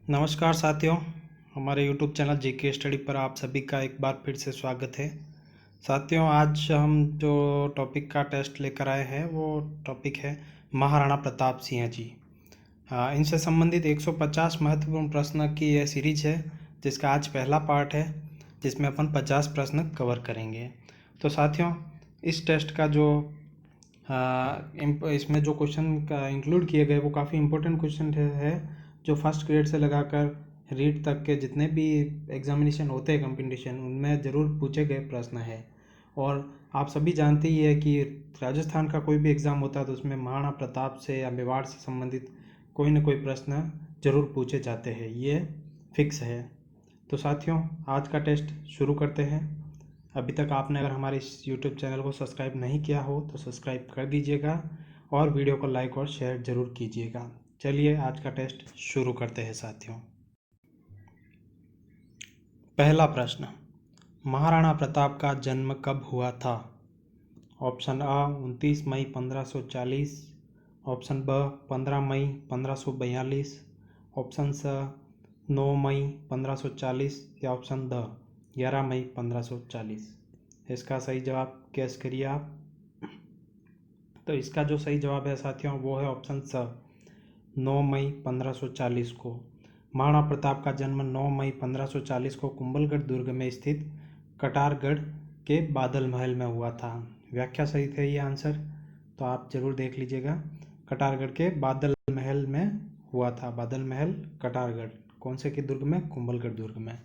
नमस्कार साथियों, हमारे YouTube चैनल जीके स्टडी पर आप सभी का एक बार फिर से स्वागत है। साथियों, आज हम जो टॉपिक का टेस्ट लेकर आए हैं वो टॉपिक है महाराणा प्रताप सिंह जी। इनसे संबंधित 150 महत्वपूर्ण प्रश्न की यह सीरीज है, जिसका आज पहला पार्ट है, जिसमें अपन 50 प्रश्न कवर करेंगे। तो साथियों, इस टेस्ट का जो इसमें जो क्वेश्चन का इंक्लूड किए गए वो काफ़ी इंपॉर्टेंट क्वेश्चन है, जो फर्स्ट ग्रेड से लगाकर रीट तक के जितने भी एग्जामिनेशन होते हैं कंपटीशन, उनमें ज़रूर पूछे गए प्रश्न है। और आप सभी जानते ही है कि राजस्थान का कोई भी एग्ज़ाम होता है तो उसमें महाराणा प्रताप से या मेवाड़ से संबंधित कोई न कोई प्रश्न ज़रूर पूछे जाते हैं, ये फिक्स है। तो साथियों, आज का टेस्ट शुरू करते हैं। अभी तक आपने अगर हमारे इस यूट्यूब चैनल को सब्सक्राइब नहीं किया हो तो सब्सक्राइब कर दीजिएगा और वीडियो को लाइक और शेयर ज़रूर कीजिएगा। चलिए आज का टेस्ट शुरू करते हैं साथियों। पहला प्रश्न, महाराणा प्रताप का जन्म कब हुआ था? ऑप्शन आ 29 मई 1540, ऑप्शन ब 15 मई 1542, ऑप्शन स 9 मई 1540 या ऑप्शन द 11 मई 1540। इसका सही जवाब गेस करिए आप। तो इसका जो सही जवाब है साथियों वो है ऑप्शन स 9 मई 1540 को। महाराणा प्रताप का जन्म 9 मई 1540 को कुंभलगढ़ दुर्ग में स्थित कटारगढ़ के बादल महल में हुआ था। व्याख्या सही थे ये आंसर, तो आप जरूर देख लीजिएगा। कटारगढ़ के बादल महल में हुआ था। बादल महल कटारगढ़ कौन से के दुर्ग में? कुंभलगढ़ दुर्ग में।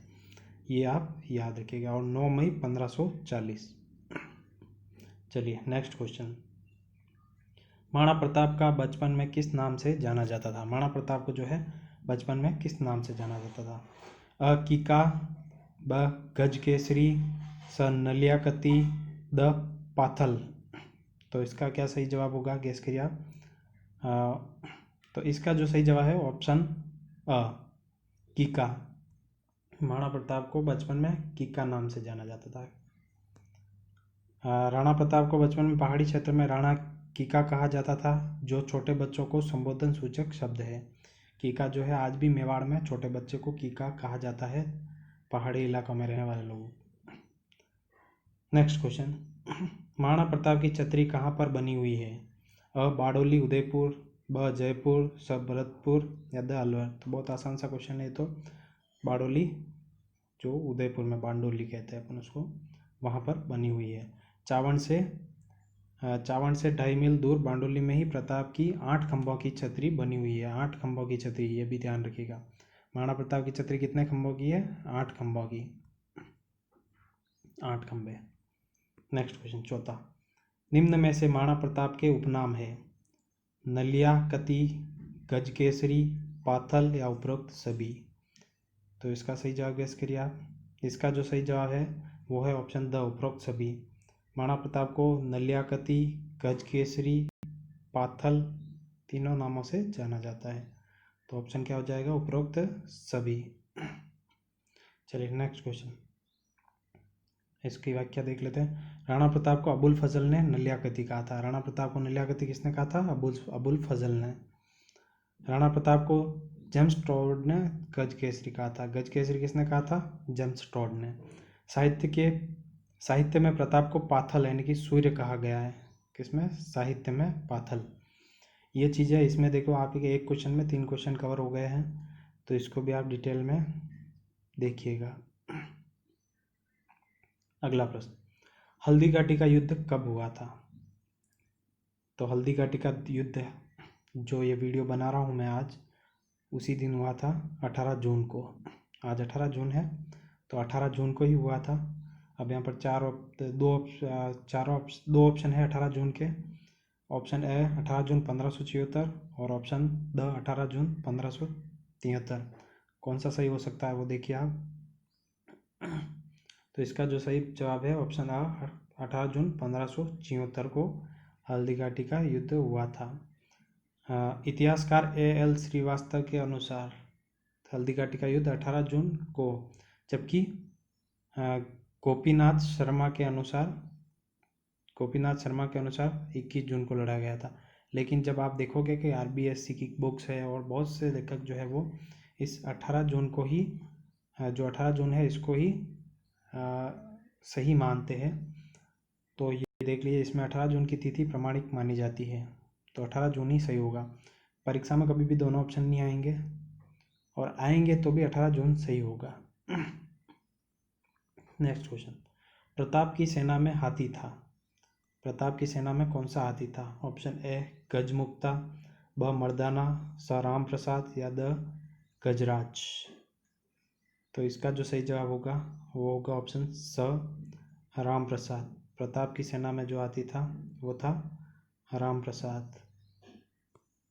ये आप याद रखिएगा। और 9 मई 1540। चलिए नेक्स्ट क्वेश्चन। महाराणा प्रताप का बचपन में किस नाम से जाना जाता था? महाराणा प्रताप को जो है बचपन में किस नाम से जाना जाता था? अ कीका, ब गजकेसरी, स नलियाकती, द पाथल। तो इसका क्या सही जवाब होगा? गेस करिए आप। तो इसका जो सही जवाब है ऑप्शन अ कीका। महाराणा प्रताप को बचपन में कीका नाम से जाना जाता था। राणा प्रताप को बचपन में पहाड़ी क्षेत्र में राणा कीका कहा जाता था, जो छोटे बच्चों को संबोधन सूचक शब्द है। कीका जो है आज भी मेवाड़ में छोटे बच्चे को कीका कहा जाता है, पहाड़ी इलाकों में रहने वाले लोगों। नेक्स्ट क्वेश्चन, महाराणा प्रताप की छतरी कहाँ पर बनी हुई है? अ बारडोली उदयपुर, ब जयपुर, स भरतपुर या द अलवर। तो बहुत आसान सा क्वेश्चन है। तो बारडोली जो उदयपुर में बारडोली कहते हैं अपन उसको, वहाँ पर बनी हुई है। चावड़ से 2.5 मील दूर बारडोली में ही प्रताप की 8 खंभों की छतरी बनी हुई है। 8 खंभों की छतरी, ये भी ध्यान रखिएगा। महाराणा प्रताप की छतरी कितने खंभों की है? 8 खंभों की। 8 खंभे। नेक्स्ट क्वेश्चन चौथा, निम्न में से महाराणा प्रताप के उपनाम है? नलियाकती, गजकेसरी, पाथल या उपरोक्त सभी। तो इसका सही जवाब गेस करिए आप। इसका जो सही जवाब है वो है ऑप्शन द उपरोक्त सभी। महाराणा प्रताप को नलियाकती, गजकेसरी, पाथल तीनों नामों से जाना जाता है। तो ऑप्शन क्या हो जाएगा? उपरोक्त सभी। चलिए नेक्स्ट क्वेश्चन, इसकी व्याख्या देख लेते हैं। राणा प्रताप को अबुल फजल ने नलियाकती कहा था। राणा प्रताप को नलियाकती किसने कहा था? अबुल फजल ने। राणा प्रताप को जेम्स टॉड ने गजकेसरी कहा था। गजकेसरी किसने कहा था? जेम्स टॉड ने। साहित्य में प्रताप को पाथल यानी कि सूर्य कहा गया है। किसमें? साहित्य में पाथल। ये चीज़ें इसमें देखो, आप एक क्वेश्चन में 3 क्वेश्चन कवर हो गए हैं, तो इसको भी आप डिटेल में देखिएगा। अगला प्रश्न, हल्दी घाटी का युद्ध कब हुआ था? तो हल्दी घाटी का युद्ध जो ये वीडियो बना रहा हूँ मैं आज, उसी दिन हुआ था 18 जून को। आज 18 जून है, तो 18 जून को ही हुआ था। अब यहाँ पर दो ऑप्शन है 18 जून के। ऑप्शन ए 18 जून 1576 और ऑप्शन द 18 जून 1573। कौन सा सही हो सकता है वो देखिए आप। तो इसका जो सही जवाब है ऑप्शन आ 18 जून 1576 को हल्दी घाटी का युद्ध हुआ था। इतिहासकार A.L. श्रीवास्तव के अनुसार हल्दी घाटी का युद्ध 18 जून को, जबकि गोपीनाथ शर्मा के अनुसार 21 जून को लड़ा गया था। लेकिन जब आप देखोगे कि RBSC की बुक्स है और बहुत से लेखक जो है वो इस 18 जून को ही जो 18 जून है इसको ही सही मानते हैं। तो ये देख लीजिए, इसमें 18 जून की तिथि प्रमाणिक मानी जाती है, तो 18 जून ही सही होगा। परीक्षा में कभी भी दोनों ऑप्शन नहीं आएंगे, और आएंगे तो भी 18 जून सही होगा। नेक्स्ट क्वेश्चन, प्रताप की सेना में हाथी था। प्रताप की सेना में कौन सा हाथी था? ऑप्शन ए गजमुक्ता, ब मर्दाना, स राम प्रसाद या द गजराज। तो इसका जो सही जवाब होगा वो होगा ऑप्शन स राम प्रसाद। प्रताप की सेना में जो हाथी था वो था राम प्रसाद।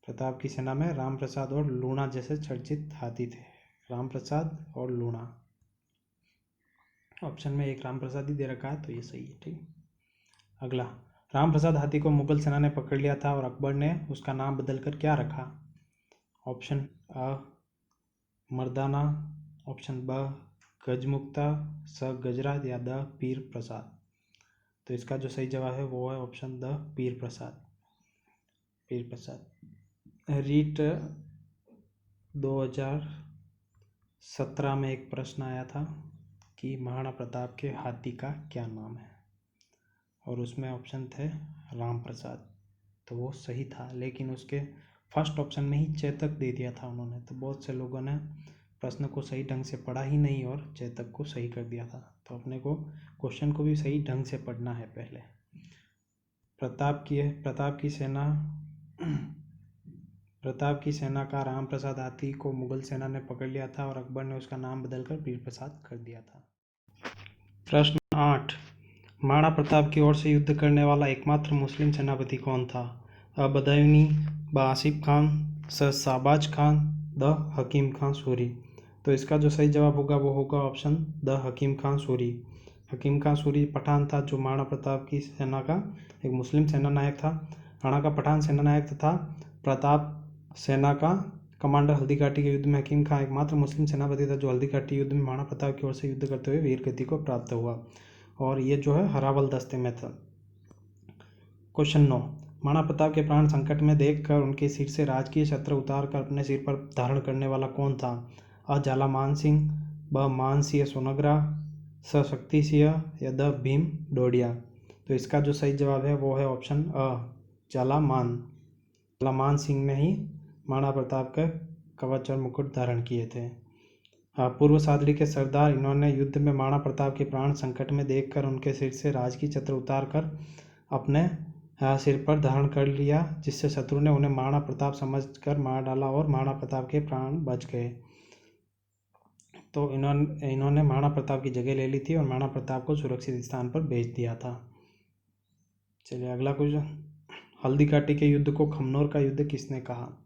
प्रताप की सेना में राम प्रसाद और लूणा जैसे चर्चित हाथी थे, राम प्रसाद और लूणा। ऑप्शन में एक राम प्रसाद ही दे रखा है तो ये सही है, ठीक। अगला, राम प्रसाद हाथी को मुगल सेना ने पकड़ लिया था और अकबर ने उसका नाम बदलकर क्या रखा? ऑप्शन अ मर्दाना, ऑप्शन ब गजमुक्ता, स गजराज या द पीर प्रसाद। तो इसका जो सही जवाब है वो है ऑप्शन द पीर प्रसाद। पीर प्रसाद। रीट 2017 में एक प्रश्न आया था कि महाराणा प्रताप के हाथी का क्या नाम है, और उसमें ऑप्शन थे राम प्रसाद, तो वो सही था। लेकिन उसके फर्स्ट ऑप्शन में ही चेतक दे दिया था उन्होंने, तो बहुत से लोगों ने प्रश्न को सही ढंग से पढ़ा ही नहीं और चेतक को सही कर दिया था। तो अपने को क्वेश्चन को भी सही ढंग से पढ़ना है पहले। प्रताप की सेना का राम प्रसाद हाथी को मुगल सेना ने पकड़ लिया था और अकबर ने उसका नाम बदलकर पीर प्रसाद कर दिया था। प्रश्न 8, महाराणा प्रताप की ओर से युद्ध करने वाला एकमात्र मुस्लिम सेनापति कौन था? अ बदायूनी, ब आसिफ खान, स शाहबाज खान, द हकीम खान सूरी। तो इसका जो सही जवाब होगा वो होगा ऑप्शन द हकीम खान सूरी। हकीम खान सूरी पठान था जो महाराणा प्रताप की सेना का एक मुस्लिम सेना नायक था। महाराणा का पठान सेना नायक तथा प्रताप सेना का कमांडर हल्दी घाटी के युद्ध में हकीम खान एकमात्र मुस्लिम सेनापति था जो हल्दी घाटी युद्ध में महाराणा प्रताप की ओर से युद्ध करते हुए वीर गति को प्राप्त हुआ, और ये जो है हरावल दस्ते में था। क्वेश्चन 9, महाराणा प्रताप के प्राण संकट में देखकर उनके सिर से राजकीय छत्र उतार कर अपने सिर पर धारण करने वाला कौन था? अ जाला मान सिंह, ब मानसिंह सोनग्रा, स शक्ति सिंह या द भीम डोडिया। तो इसका जो सही जवाब है वो है ऑप्शन अ जालामान सिंह ने ही महाराणा प्रताप का कवच और मुकुट धारण किए थे। पूर्व सादरी के सरदार, इन्होंने युद्ध में महाराणा प्रताप के प्राण संकट में देखकर उनके सिर से राजकीय छत्र उतार कर अपने सिर पर धारण कर लिया, जिससे शत्रु ने उन्हें महाराणा प्रताप समझकर मार डाला और महाराणा प्रताप के प्राण बच गए। तो इन्होंने महाराणा प्रताप की जगह ले ली थी और महाराणा प्रताप को सुरक्षित स्थान पर भेज दिया था। चलिए अगला क्वेश्चन, हल्दी घाटी के युद्ध को खमनोर का युद्ध किसने कहा?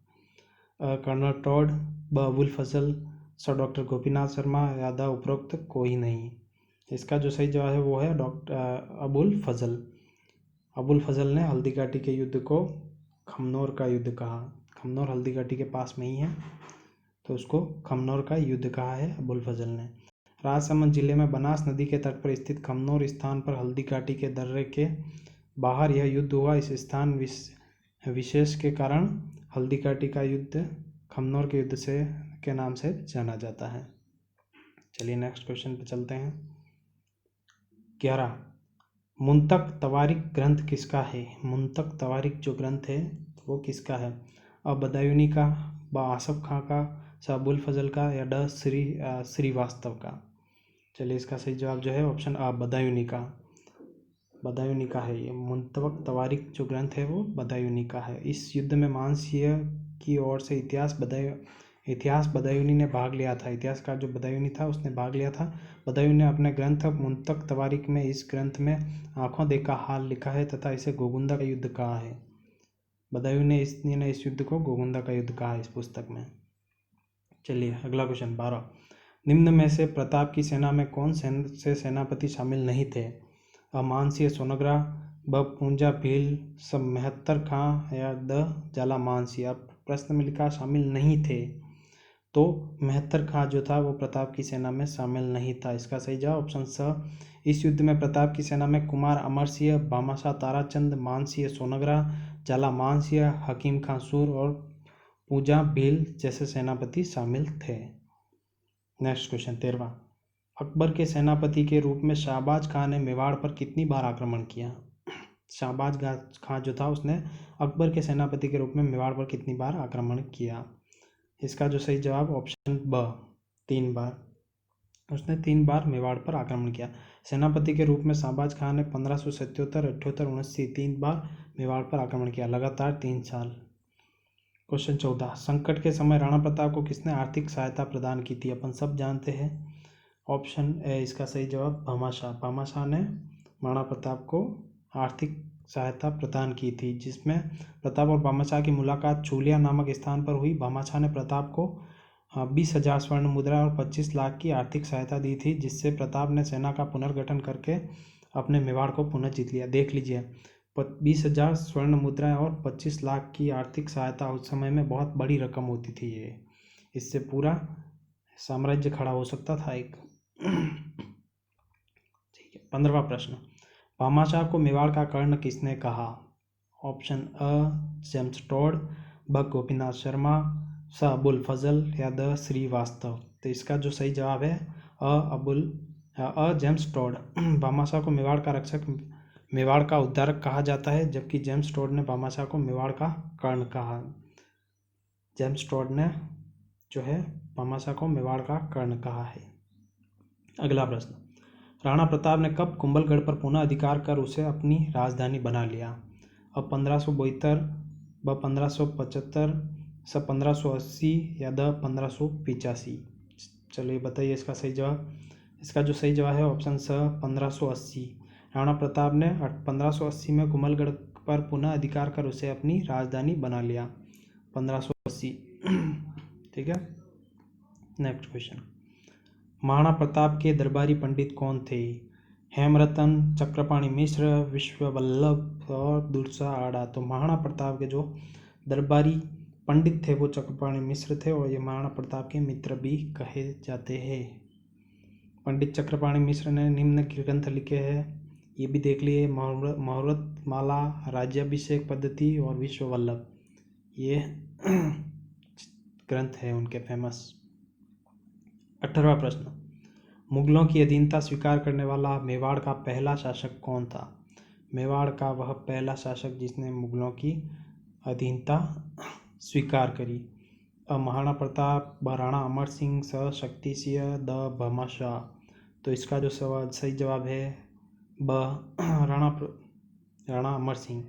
कर्नल टॉड, ब अबुल फजल, स डॉक्टर गोपीनाथ शर्मा या द उपरोक्त कोई नहीं। इसका जो सही जवाब है वो है अबुल फजल। अबुल फजल ने हल्दी घाटी के युद्ध को खमनोर का युद्ध कहा। खमनोर हल्दी घाटी के पास में ही है, तो उसको खमनोर का युद्ध कहा है अबुल फजल ने। राजसमंद जिले में बनास नदी के तट पर स्थित खमनोर स्थान पर हल्दी घाटी के दर्रे के बाहर यह युद्ध हुआ। इस स्थान विशेष के कारण हल्दी घाटी का युद्ध खमनोर के युद्ध से के नाम से जाना जाता है। चलिए नेक्स्ट क्वेश्चन पे चलते हैं। 11, मुंतक तवारिक ग्रंथ किसका है? मुंतक तवारिक जो ग्रंथ है वो किसका है? अ बदायूनी का, ब आसफ खां का, स अबुल फजल का या ड श्रीवास्तव का। चलिए इसका सही जवाब जो है ऑप्शन अ बदायूनी का। बदायूनी का है ये मुंतक तवारिक जो ग्रंथ है वो बदायूनी का है। इस युद्ध में मानसिंह की ओर से इतिहास बदायूनी ने भाग लिया था। इतिहासकार जो बदायूनी था उसने भाग लिया था। बदायूनी ने अपने ग्रंथ मुंतक तवारिक में इस ग्रंथ में आंखों देखा हाल लिखा है तथा इसे गोगुंदा का युद्ध कहा है। बदायूनी ने इस युद्ध को गोगुंदा का युद्ध कहा है इस पुस्तक में। चलिए अगला क्वेश्चन 12, निम्न में से प्रताप की सेना में कौन से सेनापति शामिल नहीं थे? अ मानसिंह सोनग्रा, ब पूंजा भील, सब मेहत्तर खां या द जाला मानसिंह। अब प्रश्न में लिखा शामिल नहीं थे, तो मेहत्तर खां जो था वो प्रताप की सेना में शामिल नहीं था। इसका सही जवाब ऑप्शन स। इस युद्ध में प्रताप की सेना में कुमार अमर सिंह, भामाशाह ताराचंद, मानसिंह सोनग्रा, जाला मानसिंह, हकीम खां सूर और पूजा, भील जैसे सेनापति शामिल थे। नेक्स्ट क्वेश्चन 13वां, अकबर के सेनापति के रूप में शाहबाज खां ने मेवाड़ पर कितनी बार आक्रमण किया? शाहबाज खां जो था उसने अकबर के सेनापति के रूप में मेवाड़ पर कितनी बार आक्रमण किया? इसका जो सही जवाब ऑप्शन ब, 3 बार। उसने 3 बार मेवाड़ पर आक्रमण किया। सेनापति के रूप में शाहबाज खां ने 1577, 78, 79 3 बार मेवाड़ पर आक्रमण किया, लगातार 3 साल। क्वेश्चन 14, संकट के समय राणा प्रताप को किसने आर्थिक सहायता प्रदान की थी? अपन सब जानते हैं। ऑप्शन ए इसका सही जवाब भामाशाह। भामाशाह ने राणा प्रताप को आर्थिक सहायता प्रदान की थी, जिसमें प्रताप और भामाशाह की मुलाकात चूलिया नामक स्थान पर हुई। भामाशाह ने प्रताप को 20,000 स्वर्ण मुद्रा और 25 लाख की आर्थिक सहायता दी थी, जिससे प्रताप ने सेना का पुनर्गठन करके अपने मेवाड़ को पुनः जीत लिया। देख लीजिए, 20,000 स्वर्ण मुद्रा और 25 लाख की आर्थिक सहायता उस समय में बहुत बड़ी रकम होती थी। ये इससे पूरा साम्राज्य खड़ा हो सकता था एक। ठीक है, 15वां प्रश्न, भामाशाह को मेवाड़ का कर्ण किसने कहा? ऑप्शन अ जेम्स टोड, ब गोपीनाथ शर्मा, स अबुल फजल या द श्रीवास्तव। तो इसका जो सही जवाब है अ जेम्स टोड। भामाशाह को मेवाड़ का रक्षक, मेवाड़ का उद्धारक कहा जाता है, जबकि जेम्स टोड ने भामाशाह को मेवाड़ का कर्ण कहा। जेम्स टोड ने जो है भामाशाह को मेवाड़ का कर्ण कहा है। अगला प्रश्न, राणा प्रताप ने कब कुंभलगढ़ पर पुनः अधिकार कर उसे अपनी राजधानी बना लिया? अब 1572, ब 1575, स 1580 या द 1585। चलिए बताइए इसका सही जवाब। इसका जो सही जवाब है ऑप्शन स 1580। राणा प्रताप ने 1580 में कुंभलगढ़ पर पुनः अधिकार कर उसे अपनी राजधानी बना लिया, 1580। ठीक है, नेक्स्ट क्वेश्चन, महाराणा प्रताप के दरबारी पंडित कौन थे? हेमरतन, चक्रपाणि मिश्र, विश्ववल्लभ और दुर्सा आड़ा। तो महाराणा प्रताप के जो दरबारी पंडित थे वो चक्रपाणि मिश्र थे, और ये महाराणा प्रताप के मित्र भी कहे जाते हैं। पंडित चक्रपाणि मिश्र ने निम्न ग्रंथ लिखे हैं, ये भी देख लिए, मुहूर्त माला, राज्याभिषेक पद्धति और विश्ववल्लभ, ये ग्रंथ है उनके फेमस। 18वां प्रश्न, मुगलों की अधीनता स्वीकार करने वाला मेवाड़ का पहला शासक कौन था? मेवाड़ का वह पहला शासक जिसने मुगलों की अधीनता स्वीकार करी। महाराणा प्रताप, राणा अमर सिंह, स शक्ति सिंह, द भामाशाह। तो इसका जो सही जवाब है ब राणा अमर सिंह।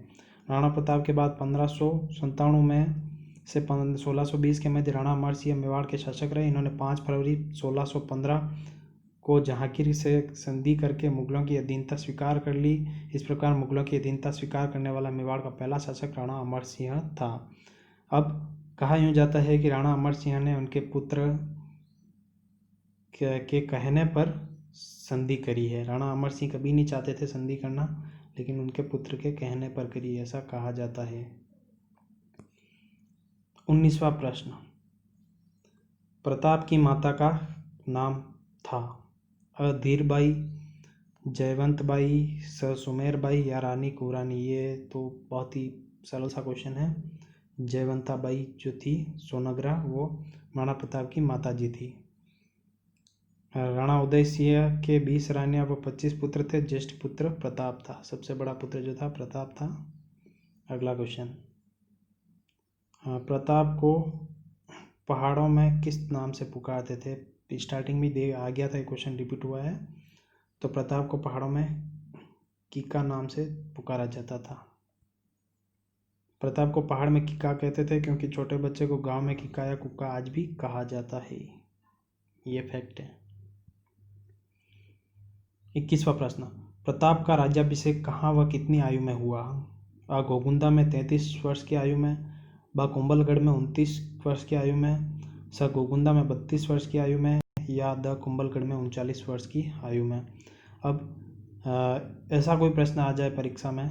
राणा प्रताप के बाद 1597 में से 1620 के मध्य राणा अमर सिंह मेवाड़ के शासक रहे। इन्होंने 5 फरवरी 1615 को जहांगीर से संधि करके मुगलों की अधीनता स्वीकार कर ली। इस प्रकार मुगलों की अधीनता स्वीकार करने वाला मेवाड़ का पहला शासक राणा अमर सिंह था। अब कहा यूँ जाता है कि राणा अमर सिंह ने उनके पुत्र के कहने पर संधि करी है। राणा अमर सिंह कभी नहीं चाहते थे संधि करना, लेकिन उनके पुत्र के कहने पर करी, ऐसा कहा जाता है। 19वां प्रश्न, प्रताप की माता का नाम था? अ धीरबाई, जयवंतबाई, स सुमेरबाई या रानी कुरानी। ये तो बहुत ही सरल सा क्वेश्चन है। जयवंताबाई जो थी सोनग्रा, वो महाराणा प्रताप की माता जी थी। राणा उदय सिंह के 20 रानियां व 25 पुत्र थे। ज्येष्ठ पुत्र प्रताप था, सबसे बड़ा पुत्र जो था प्रताप था। अगला क्वेश्चन, प्रताप को पहाड़ों में किस नाम से पुकारते थे? स्टार्टिंग में दे आ गया था, क्वेश्चन रिपीट हुआ है। तो प्रताप को पहाड़ों में कीका नाम से पुकारा जाता था। प्रताप को पहाड़ में कीका कहते थे क्योंकि छोटे बच्चे को गांव में कीका या कुक्का आज भी कहा जाता है, ये फैक्ट है। 21वां प्रश्न, प्रताप का राज्याभिषेक कहाँ व कितनी आयु में हुआ? अ गोगुंदा में 33 वर्ष की आयु में, ब कुंभलगढ़ में 29 वर्ष की आयु में, स गोगुंदा में 32 वर्ष की आयु में, या द कुंभलगढ़ में 39 वर्ष की आयु में। अब ऐसा कोई प्रश्न आ जाए परीक्षा में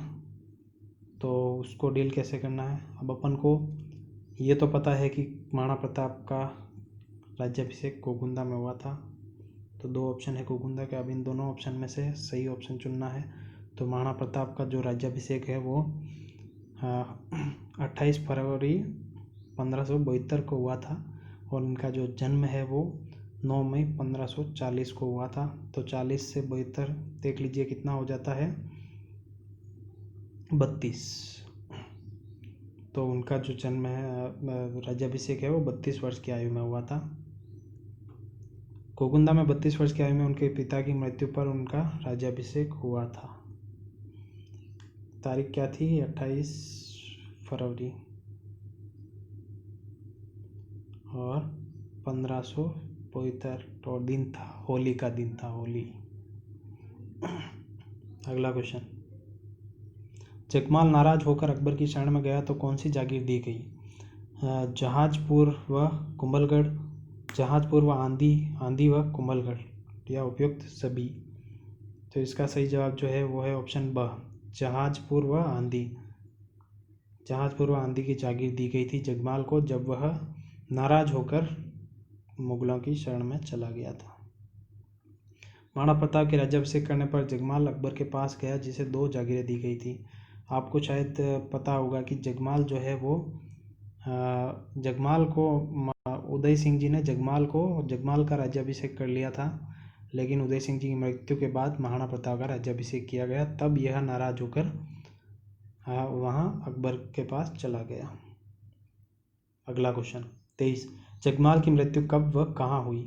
तो उसको डील कैसे करना है? अब अपन को ये तो पता है कि महाराणा प्रताप का राज्याभिषेक गोगुंदा में हुआ था, तो 2 ऑप्शन है गोगुंदा के। अब इन दोनों ऑप्शन में से सही ऑप्शन चुनना है। तो महाराणा प्रताप का जो राज्याभिषेक है वो 28 फरवरी 1572 को हुआ था और इनका जो जन्म है वो 9 मई 1540 को हुआ था। तो 40 से 72 देख लीजिए कितना हो जाता है, 32। तो उनका जो जन्म है, राज्याभिषेक है, वो 32 वर्ष की आयु में हुआ था। गोकुंदा में 32 वर्ष की आयु में उनके पिता की मृत्यु पर उनका राज्याभिषेक हुआ था। तारीख क्या थी? 28 फरवरी और 1572 और दिन था, होली का दिन था, होली। अगला क्वेश्चन, जगमाल नाराज होकर अकबर की शरण में गया तो कौन सी जागीर दी गई? जहाजपुर व कुंभलगढ़, जहाजपुर व आंधी व कुंभलगढ़, या उपयुक्त सभी। तो इसका सही जवाब जो है वो है ऑप्शन ब, जहाजपुर व आंधी। जहाजपुर व आंधी की जागीर दी गई थी जगमाल को जब वह नाराज होकर मुगलों की शरण में चला गया था। महाराणा प्रताप के राज्याभिषेक करने पर जगमाल अकबर के पास गया जिसे 2 जागीरें दी गई थी। आपको शायद पता होगा कि जगमाल जो है वो जगमाल को उदय सिंह जी ने जगमाल का राज्याभिषेक कर लिया था, लेकिन उदय सिंह जी की मृत्यु के बाद महाराणा प्रताप का राज्याभिषेक किया गया, तब यह नाराज होकर वहाँ अकबर के पास चला गया। अगला क्वेश्चन 23, जगमाल की मृत्यु कब व कहाँ हुई?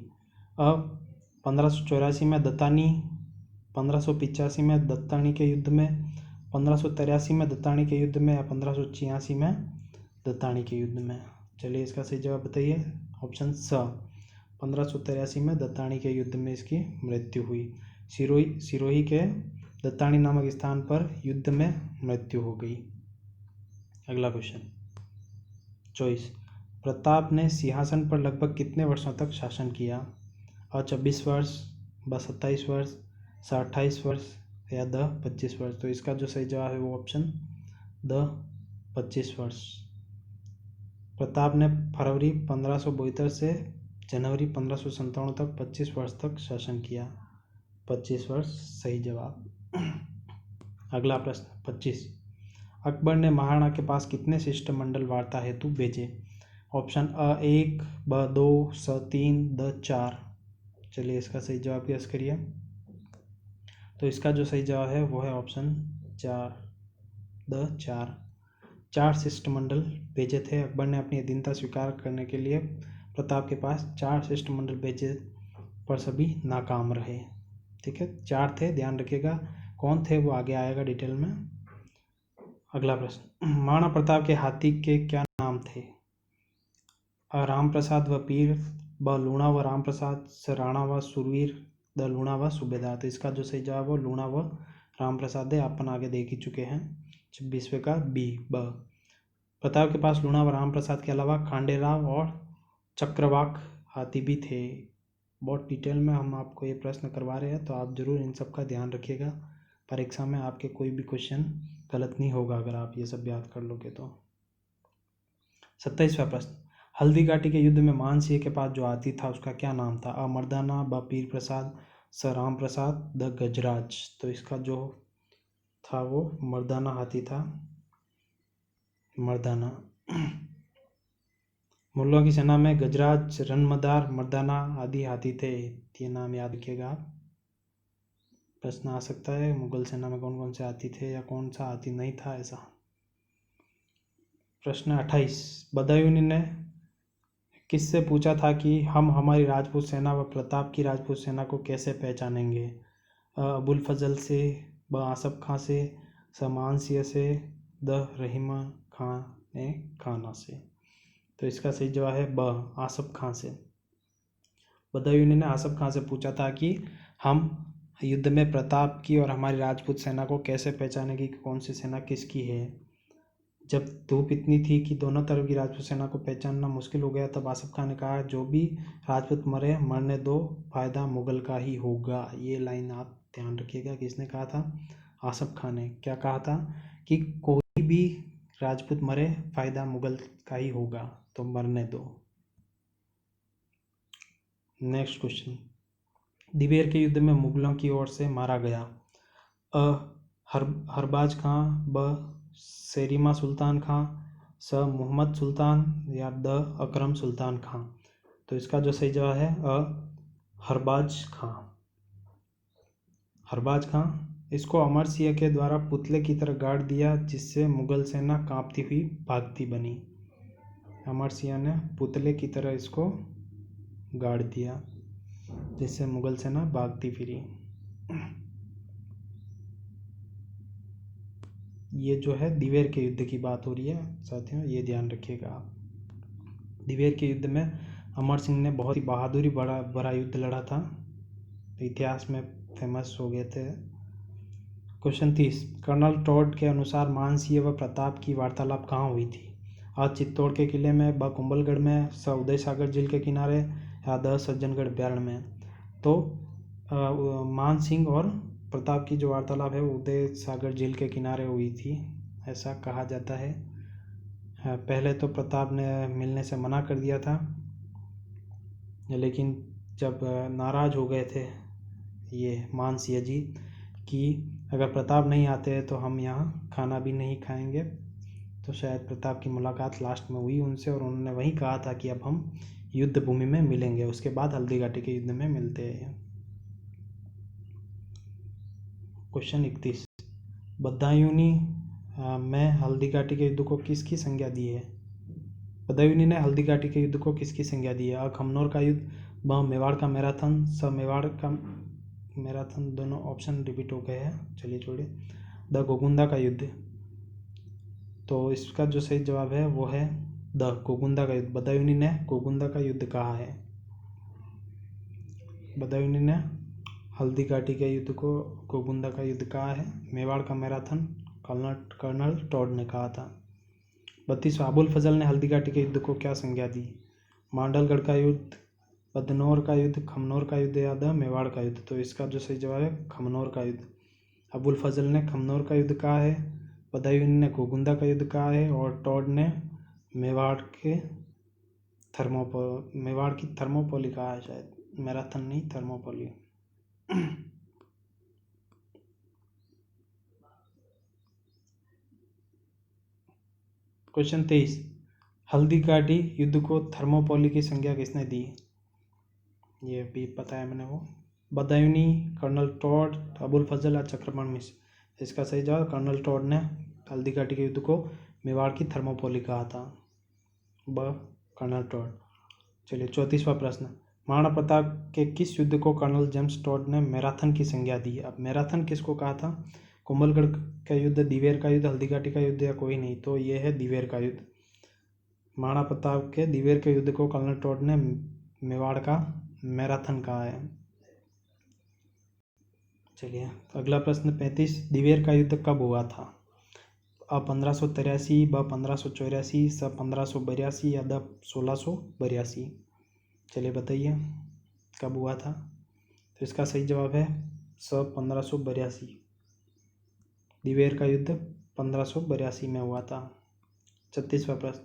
1584 में दत्तानी, 1585 में दत्तानी के युद्ध में, 1583 में दत्तानी के युद्ध में, या 1586 में दत्तानी के युद्ध में? चलिए इसका सही जवाब बताइए। ऑप्शन स, 1583 में दत्तानी के युद्ध में इसकी मृत्यु हुई। सिरोही के दत्तानी नामक स्थान पर युद्ध में मृत्यु हो गई। अगला क्वेश्चन 24, प्रताप ने सिंहासन पर लगभग कितने वर्षों तक शासन किया? 24 वर्ष, 27 वर्ष, 28 वर्ष, या 25 वर्ष? तो इसका जो सही जवाब है वो ऑप्शन 25 वर्ष। प्रताप ने फरवरी 1572 से जनवरी 1597 तक 25 वर्ष तक शासन किया। 25 वर्ष सही जवाब। अगला प्रश्न 25, अकबर ने महाराणा के पास कितने शिष्टमंडल वार्ता हेतु भेजे? ऑप्शन अ 1, ब 2, स 3, द 4। चलिए इसका सही जवाब गेस करिए। तो इसका जो सही जवाब है वो है ऑप्शन 4, द 4। 4 शिष्टमंडल भेजे थे अकबर ने अपनी अधीनता स्वीकार करने के लिए। प्रताप के पास 4 शिष्टमंडल भेजे पर सभी नाकाम रहे। ठीक है, 4 थे, ध्यान रखिएगा। कौन थे वो आगे आएगा डिटेल में। अगला प्रश्न, महाराणा प्रताप के हाथी के क्या नाम थे? राम प्रसाद व पीर, ब लूणा व राम प्रसाद, स राणा व सुरवीर, द लूणा व सूबेदार। तो इसका जो सही जवाब है लूणा व राम प्रसाद है, अपन आगे देख ही चुके हैं। 26वें का बी, ब। प्रताप के पास लूणा व राम प्रसाद के अलावा खांडेराव और चक्रवाक हाथी भी थे। बहुत डिटेल में हम आपको ये प्रश्न करवा रहे हैं, तो आप जरूर इन सब का ध्यान रखिएगा। परीक्षा में आपके कोई भी क्वेश्चन गलत नहीं होगा अगर आप ये सब याद कर लोगे तो। 27वां प्रश्न, हल्दी घाटी के युद्ध में मानसिंह के पास जो हाथी था उसका क्या नाम था? अ मर्दाना, ब पीर प्रसाद, स राम प्रसाद, द गजराज। तो इसका जो था वो मर्दाना हाथी था, मर्दाना। मुगलों की सेना में गजराज, रनमदार, मर्दाना आदि हाथी थे। ये नाम याद रखिएगा आप, प्रश्न आ सकता है मुगल सेना में कौन कौन से हाथी थे या कौन सा हाथी नहीं था ऐसा। प्रश्न 28, बदायूं ने किससे पूछा था कि हम हमारी राजपूत सेना व प्रताप की राजपूत सेना को कैसे पहचानेंगे? अबुल फजल से, ब आसफ खां से, स मानसिंह से, द रहीमा खां ने खाना से। तो इसका सही जवाब है ब आसफ खां से। बदायूं ने आसफ खां से पूछा था कि हम युद्ध में प्रताप की और हमारी राजपूत सेना को कैसे पहचानेंगे कि कौन सी सेना किसकी है। जब धूप इतनी थी कि दोनों तरफ की राजपूत सेना को पहचानना मुश्किल हो गया, तब आसफ खां ने कहा जो भी राजपूत मरे मरने दो, फायदा मुगल का ही होगा। ये लाइन आप ध्यान रखिएगा। किसने कहा था? आसफ खां ने। क्या कहा था? कि कोई भी राजपूत मरे फायदा मुगल का ही होगा, तो मरने दो। नेक्स्ट क्वेश्चन, दिवेर के युद्ध में मुगलों की ओर से मारा गया। अ हरबाज खां, ब शेरिमा सुल्तान खां, स मोहम्मद सुल्तान या द अकरम सुल्तान खां। तो इसका जो सही जवाब है हरबाज खां। हरबाज खां। इसको अमर सिंह के द्वारा पुतले की तरह गाड़ दिया जिससे मुगल सेना कांपती हुई भागती बनी। अमर सिंह ने पुतले की तरह इसको गाड़ दिया जिससे मुगल सेना भागती फिरी। ये जो है दिवेर के युद्ध की बात हो रही है साथियों, ये ध्यान रखिएगा आप। दिवेर के युद्ध में अमर सिंह ने बहुत ही बहादुरी बड़ा युद्ध लड़ा था, इतिहास में फेमस हो गए थे। क्वेश्चन 30, कर्नल टॉड के अनुसार मानसिंह व प्रताप की वार्तालाप कहाँ हुई थी? आ चित्तौड़ के किले में, ब कुंभलगढ़ में, स उदय सागर झील के किनारे या द सज्जनगढ़ ब्यारण में। तो मान सिंह और प्रताप की जो वार्तालाप है वो उदय सागर झील के किनारे हुई थी, ऐसा कहा जाता है। पहले तो प्रताप ने मिलने से मना कर दिया था, लेकिन जब नाराज़ हो गए थे ये मानसिंह जी कि अगर प्रताप नहीं आते हैं तो हम यहाँ खाना भी नहीं खाएंगे, तो शायद प्रताप की मुलाकात लास्ट में हुई उनसे और उन्होंने वही कहा था कि अब हम युद्ध भूमि में मिलेंगे। उसके बाद हल्दी घाटी के युद्ध में मिलते हैं। क्वेश्चन 31, बदायूंनी में हल्दी घाटी के युद्ध को किसकी संज्ञा दी है? बदायूंनी ने हल्दी घाटी के युद्ध को किसकी संज्ञा दी है? अ खमनोर का युद्ध, ब मेवाड़ का मैराथन, स मेवाड़ का मैराथन, दोनों ऑप्शन रिपीट हो गए हैं, चलिए छोड़िए। द गोगुंदा का युद्ध। तो इसका जो सही जवाब है वो है द गोगुंदा का युद्ध। बदायूंनी ने गोगुंदा का युद्ध कहा है। बदायूंनी ने हल्दी घाटी के युद्ध को गोगुंदा का युद्ध कहा है। मेवाड़ का मैराथन कर्नल टॉड ने कहा था। 32, अबुल फजल ने हल्दी घाटी के युद्ध को क्या संज्ञा दी? मांडलगढ़ का युद्ध, बदनौर का युद्ध, खमनौर का युद्ध या द मेवाड़ का युद्ध। तो इसका जो सही जवाब है खमनौर का युद्ध। अबुल फजल ने खमनौर का युद्ध कहा है, बदायूंनी ने गोगुंदा का युद्ध कहा है और टॉड ने मेवाड़ की थर्मोपोली कहा है, शायद मैराथन नहीं, थर्मोपोली। क्वेश्चन 23, हल्दी घाटी युद्ध को थर्मोपोली की संज्ञा किसने दी? ये भी पता है मैंने वो। बदायूंनी, कर्नल टॉड, अबुल फजल या चक्रपाण मिश्र। इसका सही जवाब कर्नल टॉड ने हल्दी घाटी के युद्ध को मेवाड़ की थर्मोपोली कहा था। ब कर्नल टॉड। चलिए 34वां प्रश्न, महाराणा प्रताप के किस युद्ध को कर्नल जेम्स टॉड ने मैराथन की संज्ञा दी? अब मैराथन किसको कहा था? कुंभलगढ़ का युद्ध, दिवेर का युद्ध, हल्दी घाटी का युद्ध या कोई नहीं? तो ये है दिवेर का युद्ध। महाराणा प्रताप के दिवेर के युद्ध को कर्नल टॉड ने मेवाड़ का मैराथन कहा है। चलिए अगला प्रश्न 35, दिवेर का युद्ध कब हुआ था? अ 1583, ब 1584, स 1582 या द 1682। चलिए बताइए कब हुआ था? तो इसका सही जवाब है स 1582। दिवेर का युद्ध 1582 में हुआ था। 36वां प्रश्न,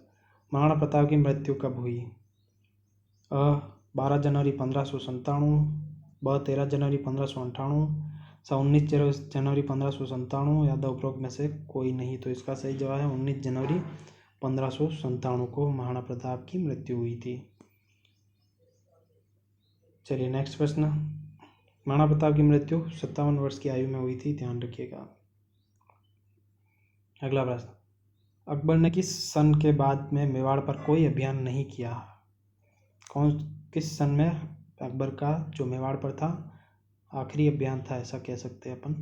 महाराणा प्रताप की मृत्यु कब हुई? अ 12 जनवरी 1597, ब 13 जनवरी 1598, स 19 जनवरी 1597 या द उपरोक्त में से कोई नहीं? तो इसका सही जवाब है 19 जनवरी 1597 को महाराणा प्रताप की मृत्यु हुई थी। चलिए नेक्स्ट प्रश्न, महाराणा प्रताप की मृत्यु 57 वर्ष की आयु में हुई थी, ध्यान रखिएगा। अगला प्रश्न, अकबर ने किस सन के बाद में मेवाड़ पर कोई अभियान नहीं किया? किस सन में अकबर का जो मेवाड़ पर था आखिरी अभियान था, ऐसा कह सकते हैं अपन।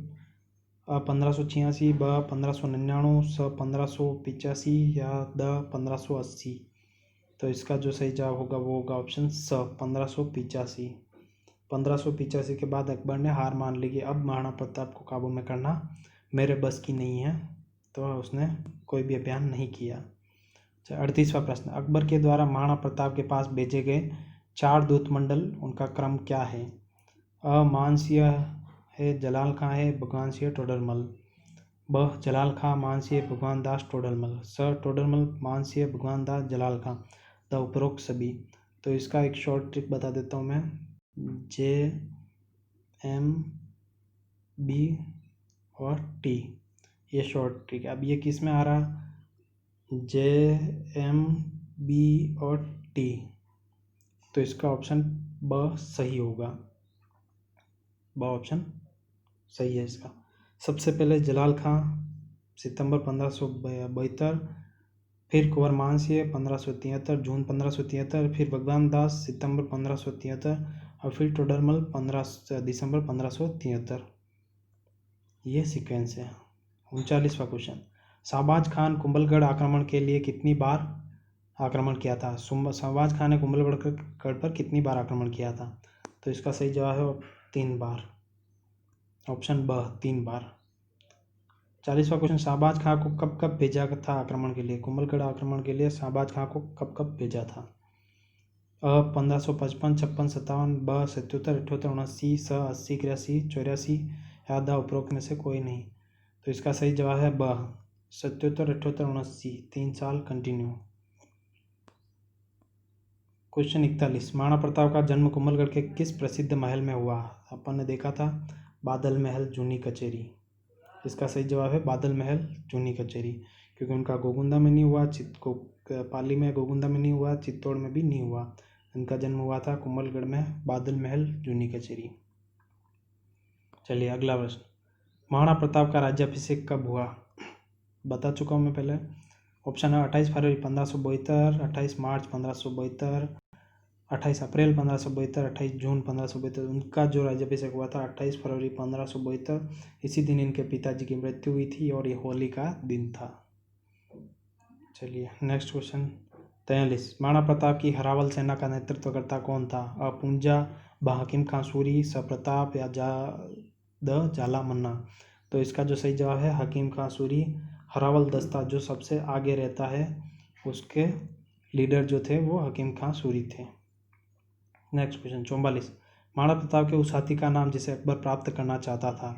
1586, ब 1599, स 1585 या द 1580। तो इसका जो सही जवाब होगा वो होगा ऑप्शन स 1585। 1585 के बाद अकबर ने हार मान ली कि अब महाराणा प्रताप को काबू में करना मेरे बस की नहीं है, तो उसने कोई भी अभियान नहीं किया। 38वां प्रश्न, अकबर के द्वारा महाराणा प्रताप के पास भेजे गए 4 दूत मंडल, उनका क्रम क्या है? अ मानसिंह है, जलाल खां है, भगवान सिंह टोडरमल। ब जलाल खां, मानसिंह, भगवान दास, टोडरमल। स टोडरमल, मानसिंह, भगवान दास, जलाल खां। द उपरोक्त सभी। तो इसका एक शॉर्ट ट्रिक बता देता हूँ मैं, JMB और T, ये शॉर्ट ट्रिक है। अब ये किस में आ रहा? जे, एम, बी और टी। तो इसका ऑप्शन ब सही होगा। ब ऑप्शन सही है इसका। सबसे पहले जलाल खां सितंबर 1572, फिर कुंवर मान सिंह 1573 जून 1573, फिर भगवान दास सितंबर 1573 और फिर टोडरमल 15 दिसंबर 1573। ये सीक्वेंस है। 39वां क्वेश्चन, शाहबाज खान कुंभलगढ़ आक्रमण के लिए कितनी बार आक्रमण किया था? शाहबाज खान ने कुंभलगढ़ पर कितनी बार आक्रमण किया था? तो इसका सही जवाब है 3 बार। ऑप्शन ब 3 बार। 40वां क्वेश्चन, शाहबाज खां को कब कब भेजा था आक्रमण के लिए? कुंभलगढ़ आक्रमण के लिए शाहबाज खां को कब कब भेजा था? अ 1555, 56, 57, ब 77, 78, 79, स 80, 83, 84 या द उपरोक्त में से कोई नहीं। तो इसका सही जवाब है ब 77, 78, 79, 3 साल कंटिन्यू। क्वेश्चन 41, महाराणा प्रताप का जन्म कुंभलगढ़ के किस प्रसिद्ध महल में हुआ? अपन ने देखा था बादल महल, जूनी कचेरी। इसका सही जवाब है बादल महल, जूनी कचेरी, क्योंकि उनका गोगुंदा में नहीं हुआ, पाली में गोगुंदा में नहीं हुआ, चित्तौड़ में भी नहीं हुआ। उनका जन्म हुआ था कुंभलगढ़ में, बादल महल, जूनी कचेरी। चलिए अगला प्रश्न, महाराणा प्रताप का राज्याभिषेक कब हुआ? बता चुका हूँ मैं पहले। ऑप्शन है 28 फरवरी 1572, 28 मार्च 1572, 28 अप्रैल 1572, 28 जून 1572। उनका जो राज्याभिषेक हुआ था 28 फरवरी 1572। इसी दिन इनके पिताजी की मृत्यु हुई थी और ये होली का दिन था। चलिए नेक्स्ट क्वेश्चन 43, महाराणा प्रताप की हरावल सेना का नेतृत्वकर्ता कौन था? अ पूंजा, ब हकीम खां सूरी, स प्रताप या द जाला मन्ना। तो इसका जो सही जवाब है हकीम खां सूरी। हरावल दस्ता जो सबसे आगे रहता है उसके लीडर जो थे वो हकीम खां सूरी थे। नेक्स्ट क्वेश्चन 44, महाराणा प्रताप के उस हाथी का नाम जिसे अकबर प्राप्त करना चाहता था?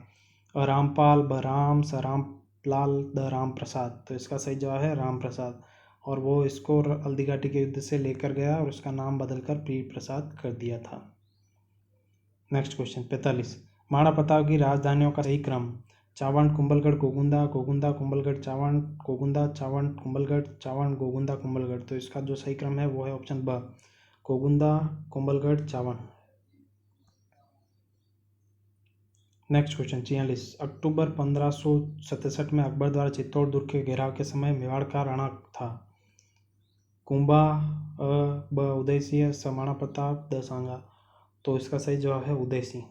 अ रामपाल, ब राम, स रामलाल, द राम प्रसाद। तो इसका सही जवाब है राम प्रसाद, और वो इसको हल्दीघाटी के युद्ध से लेकर गया और उसका नाम बदलकर प्रिय प्रसाद कर दिया था। नेक्स्ट क्वेश्चन 45, महाराणा प्रताप की राजधानियों का सही क्रम? चावंड, कुंभलगढ़, गोगुंदा, गोगुंदा, कुंभलगढ़, चावंड, गोगुंदा, चावंड, कुंभलगढ़, चावंड, गोगुंदा, कुंभलगढ़। तो इसका जो सही क्रम है वो है ऑप्शन ब गोगुंदा, कुंभलगढ़, चावंड। नेक्स्ट क्वेश्चन 46, अक्टूबर 1567 में अकबर द्वारा चित्तौड़ दुर्ग के घेराव के समय मेवाड़ का राणा था? कुंभा, अ ब उदय सिंह, स महाराणा प्रताप, द सांगा। तो इसका सही जवाब है उदय सिंह।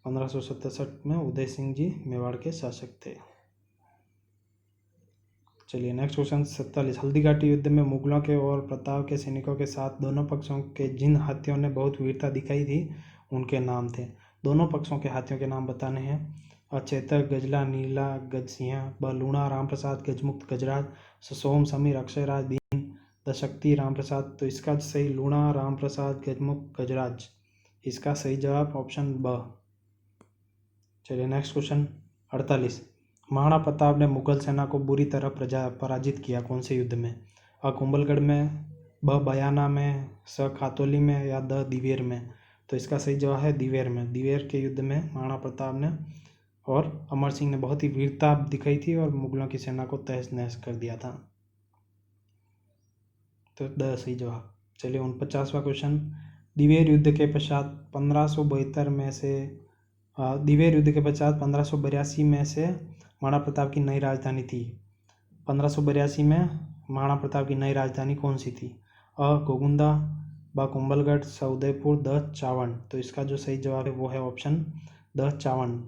1567 में उदय सिंह जी मेवाड़ के शासक थे। चलिए नेक्स्ट क्वेश्चन 47, हल्दीघाटी युद्ध में मुगलों के और प्रताप के सैनिकों के साथ दोनों पक्षों के जिन हाथियों ने बहुत वीरता दिखाई थी उनके नाम थे। दोनों पक्षों के हाथियों के नाम बताने हैं। अचेतक, गजला, नीला, गजसिंह, ब लूणा, राम प्रसाद, गजमुक्त, गजराज, सोम, समीर, अक्षयराज, दीन, दशक्ति, राम प्रसाद। तो इसका सही लूणा, राम प्रसाद, गजमुक्त, गजराज। इसका सही जवाब ऑप्शन ब। चलिए नेक्स्ट क्वेश्चन 48, महाराणा प्रताप ने मुगल सेना को बुरी तरह पराजित किया कौन से युद्ध में? अ कुंभलगढ़ में, ब बयाना में, स खातौली में या द दिवेर में। तो इसका सही जवाब है दिवेर में। दिवेर के युद्ध में महाराणा प्रताप ने और अमर सिंह ने बहुत ही वीरता दिखाई थी और मुगलों की सेना को तहस नहस कर दिया था। तो द सही जवाब। चलिए 49वां क्वेश्चन, दिवेर युद्ध के पश्चात 1572 में से दिवेर युद्ध के पश्चात 1582 में से महाराणा प्रताप की नई राजधानी थी। 1582 में महाराणा प्रताप की नई राजधानी कौन सी थी? अ गोगुंदा, ब कुंभलगढ़, स उदयपुर, द चावंड। तो इसका जो सही जवाब है वो है ऑप्शन द चावंड।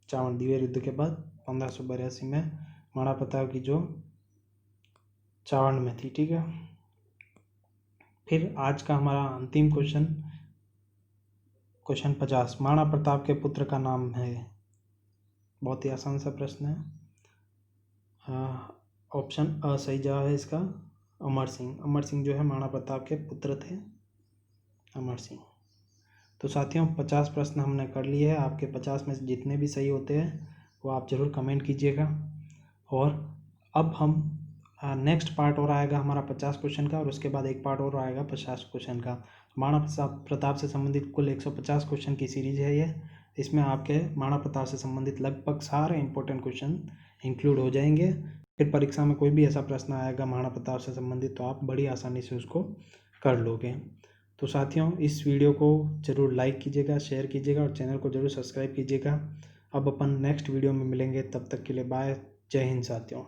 चावंड दिवेर युद्ध के बाद 1582 में महाराणा प्रताप की जो चावंड में थी। ठीक है, फिर आज का हमारा अंतिम क्वेश्चन, क्वेश्चन 50, महाराणा प्रताप के पुत्र का नाम है? बहुत ही आसान सा प्रश्न है। ऑप्शन अ सही जवाब है इसका अमर सिंह। अमर सिंह जो है महाराणा प्रताप के पुत्र थे, अमर सिंह। तो साथियों 50 प्रश्न हमने कर लिए हैं। आपके 50 में से जितने भी सही होते हैं वो आप ज़रूर कमेंट कीजिएगा। और अब हम नेक्स्ट पार्ट और आएगा हमारा 50 क्वेश्चन का, और उसके बाद एक पार्ट और आएगा 50 क्वेश्चन का। महाराणा प्रताप से संबंधित कुल 150 क्वेश्चन की सीरीज है ये। इसमें आपके महाराणा प्रताप से संबंधित लगभग सारे इंपॉर्टेंट क्वेश्चन इंक्लूड हो जाएंगे। फिर परीक्षा में कोई भी ऐसा प्रश्न आएगा महाराणा प्रताप से संबंधित तो आप बड़ी आसानी से उसको कर लोगे। तो साथियों, इस वीडियो को ज़रूर लाइक कीजिएगा, शेयर कीजिएगा और चैनल को ज़रूर सब्सक्राइब कीजिएगा। अब अपन नेक्स्ट वीडियो में मिलेंगे, तब तक के लिए बाय। जय हिंद साथियों।